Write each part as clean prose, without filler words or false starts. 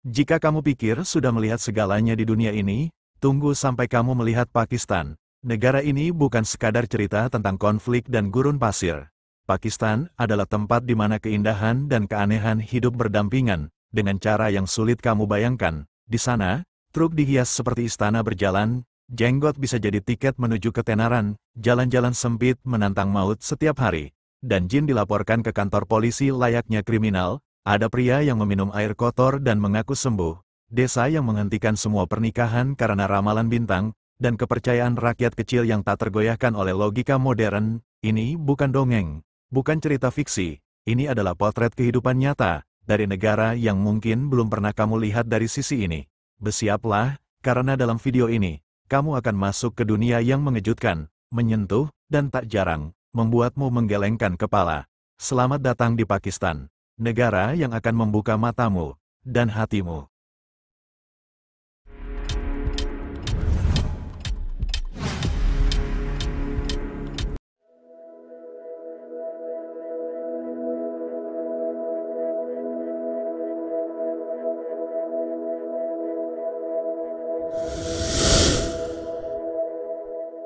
Jika kamu pikir sudah melihat segalanya di dunia ini, tunggu sampai kamu melihat Pakistan. Negara ini bukan sekadar cerita tentang konflik dan gurun pasir. Pakistan adalah tempat di mana keindahan dan keanehan hidup berdampingan, dengan cara yang sulit kamu bayangkan. Di sana, truk dihias seperti istana berjalan, jenggot bisa jadi tiket menuju ketenaran, jalan-jalan sempit menantang maut setiap hari, dan jin dilaporkan ke kantor polisi layaknya kriminal. Ada pria yang meminum air kotor dan mengaku sembuh, desa yang menghentikan semua pernikahan karena ramalan bintang, dan kepercayaan rakyat kecil yang tak tergoyahkan oleh logika modern. Ini bukan dongeng, bukan cerita fiksi, ini adalah potret kehidupan nyata, dari negara yang mungkin belum pernah kamu lihat dari sisi ini. Bersiaplah, karena dalam video ini, kamu akan masuk ke dunia yang mengejutkan, menyentuh, dan tak jarang, membuatmu menggelengkan kepala. Selamat datang di Pakistan. Negara yang akan membuka matamu dan hatimu.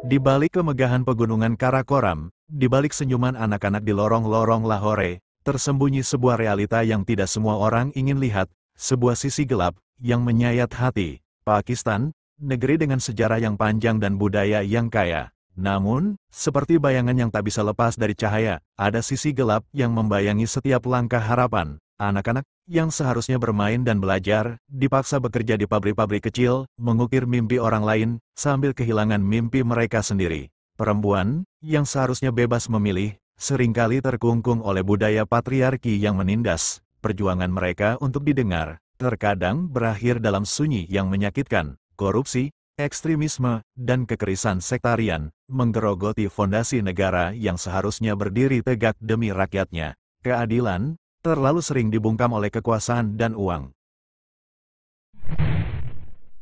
Di balik kemegahan pegunungan Karakoram, di balik senyuman anak-anak di lorong-lorong Lahore, tersembunyi sebuah realita yang tidak semua orang ingin lihat, sebuah sisi gelap yang menyayat hati. Pakistan, negeri dengan sejarah yang panjang dan budaya yang kaya. Namun, seperti bayangan yang tak bisa lepas dari cahaya, ada sisi gelap yang membayangi setiap langkah harapan. Anak-anak yang seharusnya bermain dan belajar, dipaksa bekerja di pabrik-pabrik kecil, mengukir mimpi orang lain, sambil kehilangan mimpi mereka sendiri. Perempuan, yang seharusnya bebas memilih, seringkali terkungkung oleh budaya patriarki yang menindas. Perjuangan mereka untuk didengar, terkadang berakhir dalam sunyi yang menyakitkan. Korupsi, ekstremisme, dan kekerisan sektarian, menggerogoti fondasi negara yang seharusnya berdiri tegak demi rakyatnya. Keadilan, terlalu sering dibungkam oleh kekuasaan dan uang.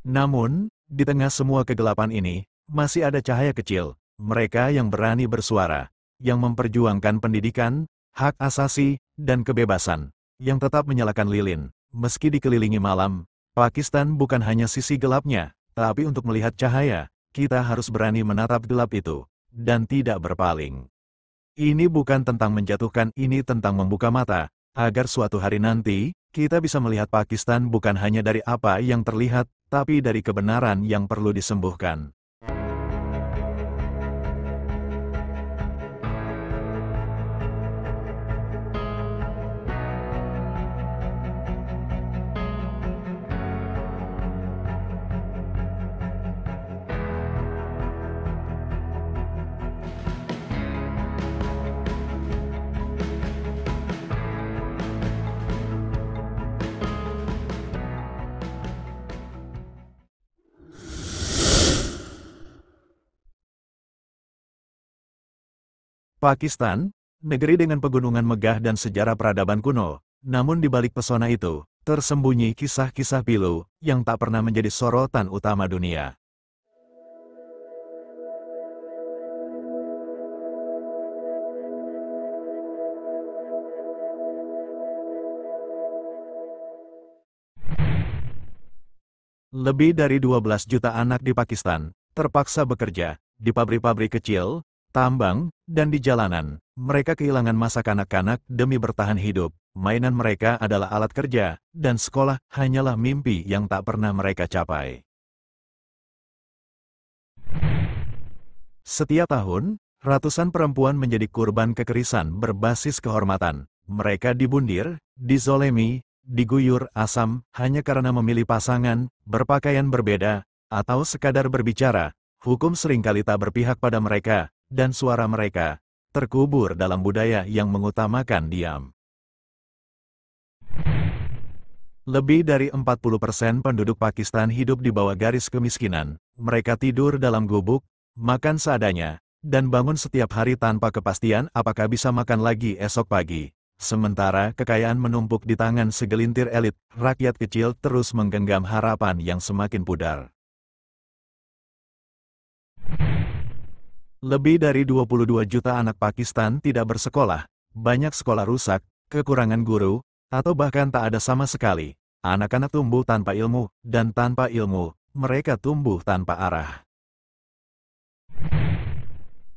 Namun, di tengah semua kegelapan ini, masih ada cahaya kecil. Mereka yang berani bersuara, yang memperjuangkan pendidikan, hak asasi, dan kebebasan, yang tetap menyalakan lilin, meski dikelilingi malam. Pakistan bukan hanya sisi gelapnya, tapi untuk melihat cahaya, kita harus berani menatap gelap itu, dan tidak berpaling. Ini bukan tentang menjatuhkan, ini tentang membuka mata, agar suatu hari nanti, kita bisa melihat Pakistan bukan hanya dari apa yang terlihat, tapi dari kebenaran yang perlu disembuhkan. Pakistan, negeri dengan pegunungan megah dan sejarah peradaban kuno, namun di balik pesona itu, tersembunyi kisah-kisah pilu yang tak pernah menjadi sorotan utama dunia. Lebih dari 12 juta anak di Pakistan terpaksa bekerja di pabrik-pabrik kecil, tambang, dan di jalanan. Mereka kehilangan masa kanak-kanak demi bertahan hidup. Mainan mereka adalah alat kerja, dan sekolah hanyalah mimpi yang tak pernah mereka capai. Setiap tahun, ratusan perempuan menjadi korban kekerasan berbasis kehormatan. Mereka dibundir, dizolimi, diguyur asam, hanya karena memilih pasangan, berpakaian berbeda, atau sekadar berbicara. Hukum seringkali tak berpihak pada mereka, dan suara mereka terkubur dalam budaya yang mengutamakan diam. Lebih dari 40% penduduk Pakistan hidup di bawah garis kemiskinan. Mereka tidur dalam gubuk, makan seadanya, dan bangun setiap hari tanpa kepastian apakah bisa makan lagi esok pagi. Sementara kekayaan menumpuk di tangan segelintir elit, rakyat kecil terus menggenggam harapan yang semakin pudar. Lebih dari 22 juta anak Pakistan tidak bersekolah, banyak sekolah rusak, kekurangan guru, atau bahkan tak ada sama sekali. Anak-anak tumbuh tanpa ilmu, dan tanpa ilmu, mereka tumbuh tanpa arah.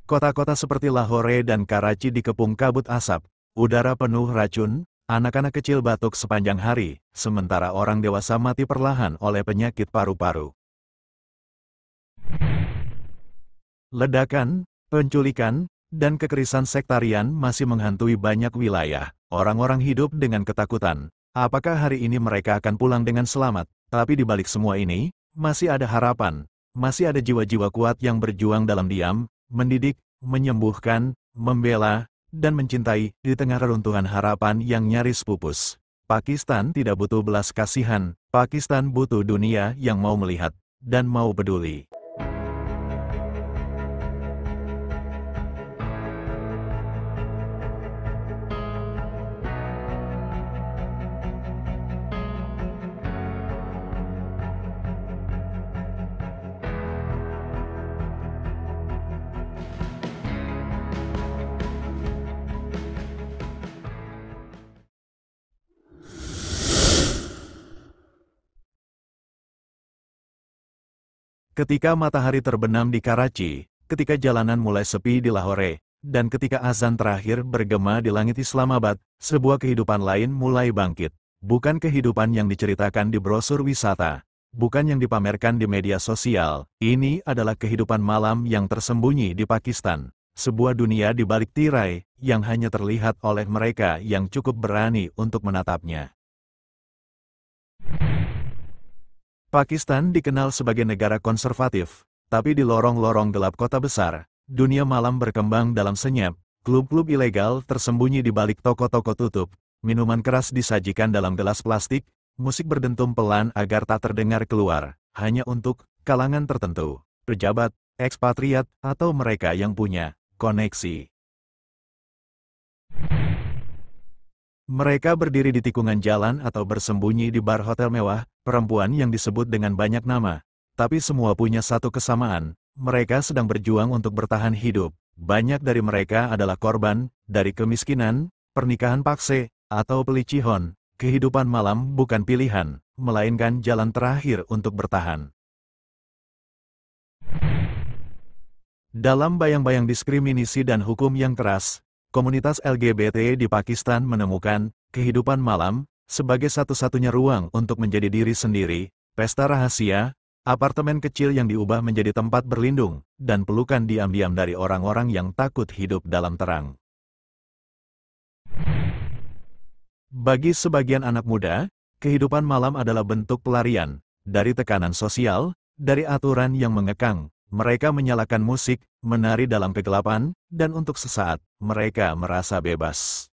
Kota-kota seperti Lahore dan Karachi dikepung kabut asap, udara penuh racun, anak-anak kecil batuk sepanjang hari, sementara orang dewasa mati perlahan oleh penyakit paru-paru. Ledakan, penculikan, dan kekerasan sektarian masih menghantui banyak wilayah. Orang-orang hidup dengan ketakutan. Apakah hari ini mereka akan pulang dengan selamat? Tapi di balik semua ini, masih ada harapan. Masih ada jiwa-jiwa kuat yang berjuang dalam diam, mendidik, menyembuhkan, membela, dan mencintai di tengah reruntuhan harapan yang nyaris pupus. Pakistan tidak butuh belas kasihan. Pakistan butuh dunia yang mau melihat dan mau peduli. Ketika matahari terbenam di Karachi, ketika jalanan mulai sepi di Lahore, dan ketika azan terakhir bergema di langit Islamabad, sebuah kehidupan lain mulai bangkit. Bukan kehidupan yang diceritakan di brosur wisata, bukan yang dipamerkan di media sosial. Ini adalah kehidupan malam yang tersembunyi di Pakistan. Sebuah dunia di balik tirai, yang hanya terlihat oleh mereka yang cukup berani untuk menatapnya. Pakistan dikenal sebagai negara konservatif, tapi di lorong-lorong gelap kota besar, dunia malam berkembang dalam senyap, klub-klub ilegal tersembunyi di balik toko-toko tutup, minuman keras disajikan dalam gelas plastik, musik berdentum pelan agar tak terdengar keluar, hanya untuk kalangan tertentu, pejabat, ekspatriat, atau mereka yang punya koneksi. Mereka berdiri di tikungan jalan atau bersembunyi di bar hotel mewah, perempuan yang disebut dengan banyak nama. Tapi semua punya satu kesamaan, mereka sedang berjuang untuk bertahan hidup. Banyak dari mereka adalah korban dari kemiskinan, pernikahan paksa, atau pelicihan. Kehidupan malam bukan pilihan, melainkan jalan terakhir untuk bertahan. Dalam bayang-bayang diskriminasi dan hukum yang keras, komunitas LGBT di Pakistan menemukan kehidupan malam sebagai satu-satunya ruang untuk menjadi diri sendiri, pesta rahasia, apartemen kecil yang diubah menjadi tempat berlindung, dan pelukan diam-diam dari orang-orang yang takut hidup dalam terang. Bagi sebagian anak muda, kehidupan malam adalah bentuk pelarian dari tekanan sosial, dari aturan yang mengekang. Mereka menyalakan musik, menari dalam kegelapan, dan untuk sesaat, mereka merasa bebas.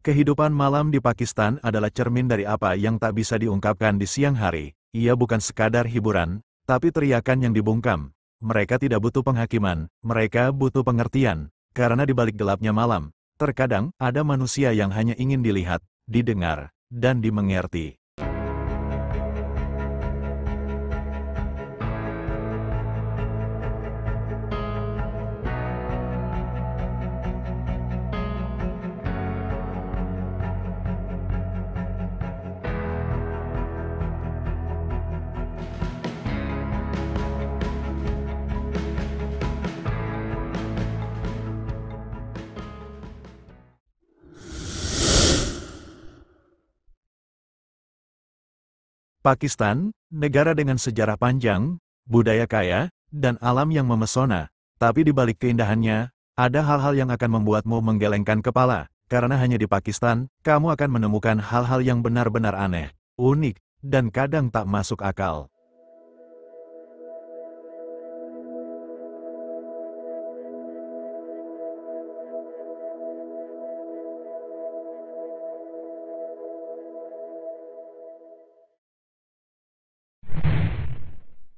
Kehidupan malam di Pakistan adalah cermin dari apa yang tak bisa diungkapkan di siang hari. Ia bukan sekadar hiburan, tapi teriakan yang dibungkam. Mereka tidak butuh penghakiman, mereka butuh pengertian. Karena di balik gelapnya malam, terkadang ada manusia yang hanya ingin dilihat, didengar, dan dimengerti. Pakistan, negara dengan sejarah panjang, budaya kaya, dan alam yang memesona. Tapi di balik keindahannya, ada hal-hal yang akan membuatmu menggelengkan kepala. Karena hanya di Pakistan, kamu akan menemukan hal-hal yang benar-benar aneh, unik, dan kadang tak masuk akal.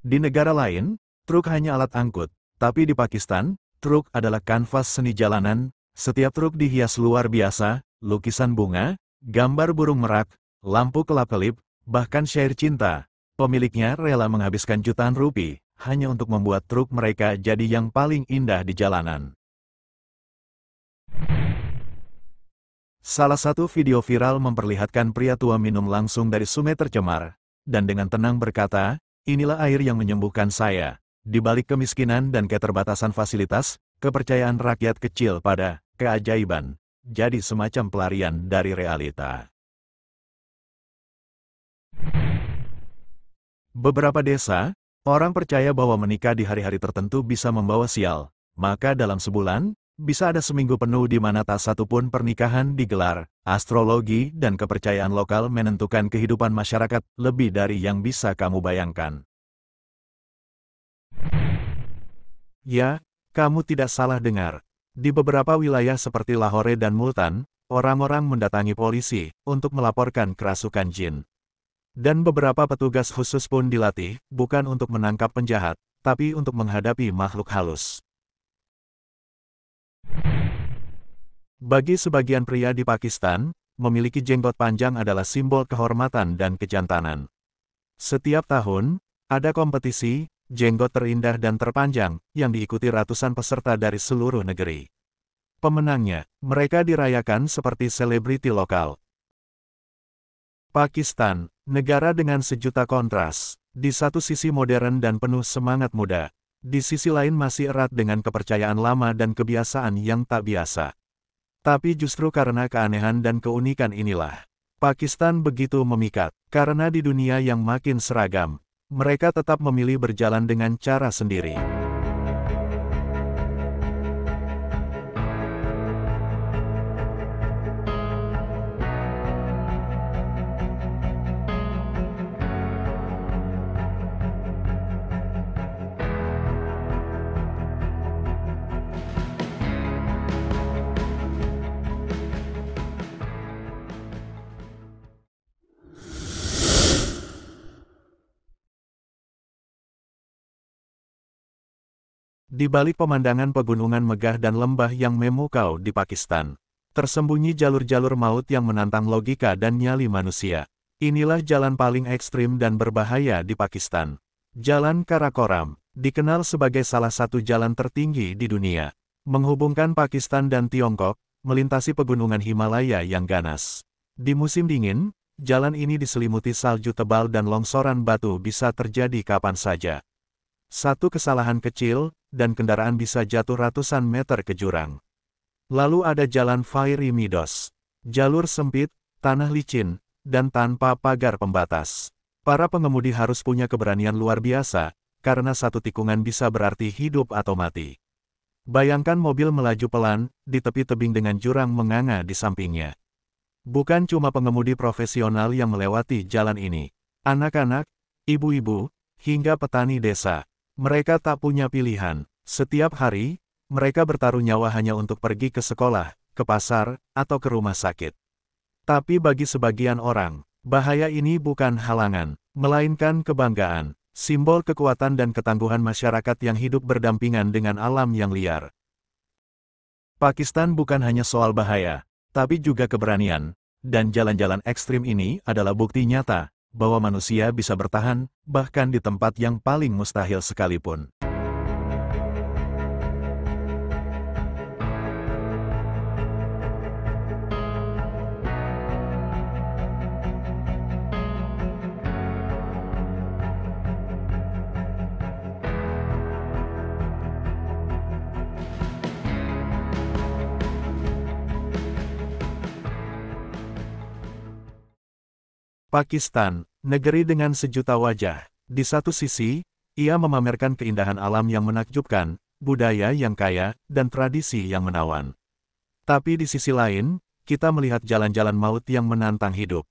Di negara lain, truk hanya alat angkut, tapi di Pakistan, truk adalah kanvas seni jalanan. Setiap truk dihias luar biasa, lukisan bunga, gambar burung merak, lampu kelap-kelip, bahkan syair cinta. Pemiliknya rela menghabiskan jutaan rupiah hanya untuk membuat truk mereka jadi yang paling indah di jalanan. Salah satu video viral memperlihatkan pria tua minum langsung dari sungai tercemar, dan dengan tenang berkata, "Inilah air yang menyembuhkan saya." Di balik kemiskinan dan keterbatasan fasilitas, kepercayaan rakyat kecil pada keajaiban jadi semacam pelarian dari realita. Beberapa desa, orang percaya bahwa menikah di hari-hari tertentu bisa membawa sial, maka dalam sebulan, bisa ada seminggu penuh di mana tak satu pun pernikahan digelar. Astrologi dan kepercayaan lokal menentukan kehidupan masyarakat lebih dari yang bisa kamu bayangkan. Ya, kamu tidak salah dengar. Di beberapa wilayah seperti Lahore dan Multan, orang-orang mendatangi polisi untuk melaporkan kerasukan jin. Dan beberapa petugas khusus pun dilatih, bukan untuk menangkap penjahat, tapi untuk menghadapi makhluk halus. Bagi sebagian pria di Pakistan, memiliki jenggot panjang adalah simbol kehormatan dan kejantanan. Setiap tahun, ada kompetisi jenggot terindah dan terpanjang yang diikuti ratusan peserta dari seluruh negeri. Pemenangnya, mereka dirayakan seperti selebriti lokal. Pakistan, negara dengan sejuta kontras, di satu sisi modern dan penuh semangat muda, di sisi lain masih erat dengan kepercayaan lama dan kebiasaan yang tak biasa. Tapi justru karena keanehan dan keunikan inilah, Pakistan begitu memikat, karena di dunia yang makin seragam, mereka tetap memilih berjalan dengan cara sendiri. Di balik pemandangan pegunungan megah dan lembah yang memukau di Pakistan, tersembunyi jalur-jalur maut yang menantang logika dan nyali manusia. Inilah jalan paling ekstrim dan berbahaya di Pakistan. Jalan Karakoram, dikenal sebagai salah satu jalan tertinggi di dunia, menghubungkan Pakistan dan Tiongkok, melintasi pegunungan Himalaya yang ganas. Di musim dingin, jalan ini diselimuti salju tebal dan longsoran batu bisa terjadi kapan saja. Satu kesalahan kecil, dan kendaraan bisa jatuh ratusan meter ke jurang. Lalu ada jalan Fairy Meadows. Jalur sempit, tanah licin, dan tanpa pagar pembatas. Para pengemudi harus punya keberanian luar biasa, karena satu tikungan bisa berarti hidup atau mati. Bayangkan mobil melaju pelan, di tepi tebing dengan jurang menganga di sampingnya. Bukan cuma pengemudi profesional yang melewati jalan ini. Anak-anak, ibu-ibu, hingga petani desa. Mereka tak punya pilihan. Setiap hari, mereka bertaruh nyawa hanya untuk pergi ke sekolah, ke pasar, atau ke rumah sakit. Tapi bagi sebagian orang, bahaya ini bukan halangan, melainkan kebanggaan, simbol kekuatan dan ketangguhan masyarakat yang hidup berdampingan dengan alam yang liar. Pakistan bukan hanya soal bahaya, tapi juga keberanian, dan jalan-jalan ekstrim ini adalah bukti nyata bahwa manusia bisa bertahan, bahkan di tempat yang paling mustahil sekalipun. Pakistan, negeri dengan sejuta wajah. Di satu sisi, ia memamerkan keindahan alam yang menakjubkan, budaya yang kaya, dan tradisi yang menawan. Tapi di sisi lain, kita melihat jalan-jalan maut yang menantang hidup.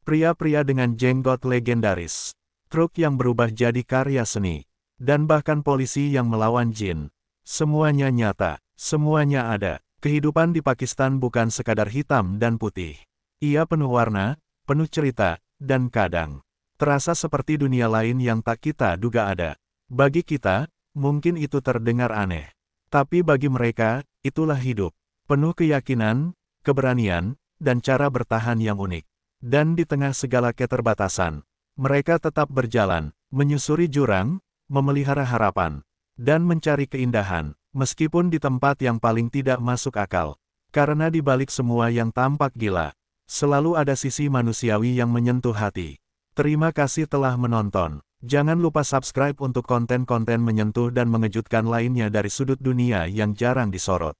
Pria-pria dengan jenggot legendaris, truk yang berubah jadi karya seni, dan bahkan polisi yang melawan jin. Semuanya nyata, semuanya ada. Kehidupan di Pakistan bukan sekadar hitam dan putih. Ia penuh warna, penuh cerita, dan kadang terasa seperti dunia lain yang tak kita duga ada. Bagi kita, mungkin itu terdengar aneh. Tapi bagi mereka, itulah hidup. Penuh keyakinan, keberanian, dan cara bertahan yang unik. Dan di tengah segala keterbatasan, mereka tetap berjalan, menyusuri jurang, memelihara harapan, dan mencari keindahan, meskipun di tempat yang paling tidak masuk akal. Karena di balik semua yang tampak gila, selalu ada sisi manusiawi yang menyentuh hati. Terima kasih telah menonton. Jangan lupa subscribe untuk konten-konten menyentuh dan mengejutkan lainnya dari sudut dunia yang jarang disorot.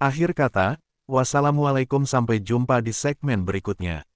Akhir kata, wassalamualaikum, sampai jumpa di segmen berikutnya.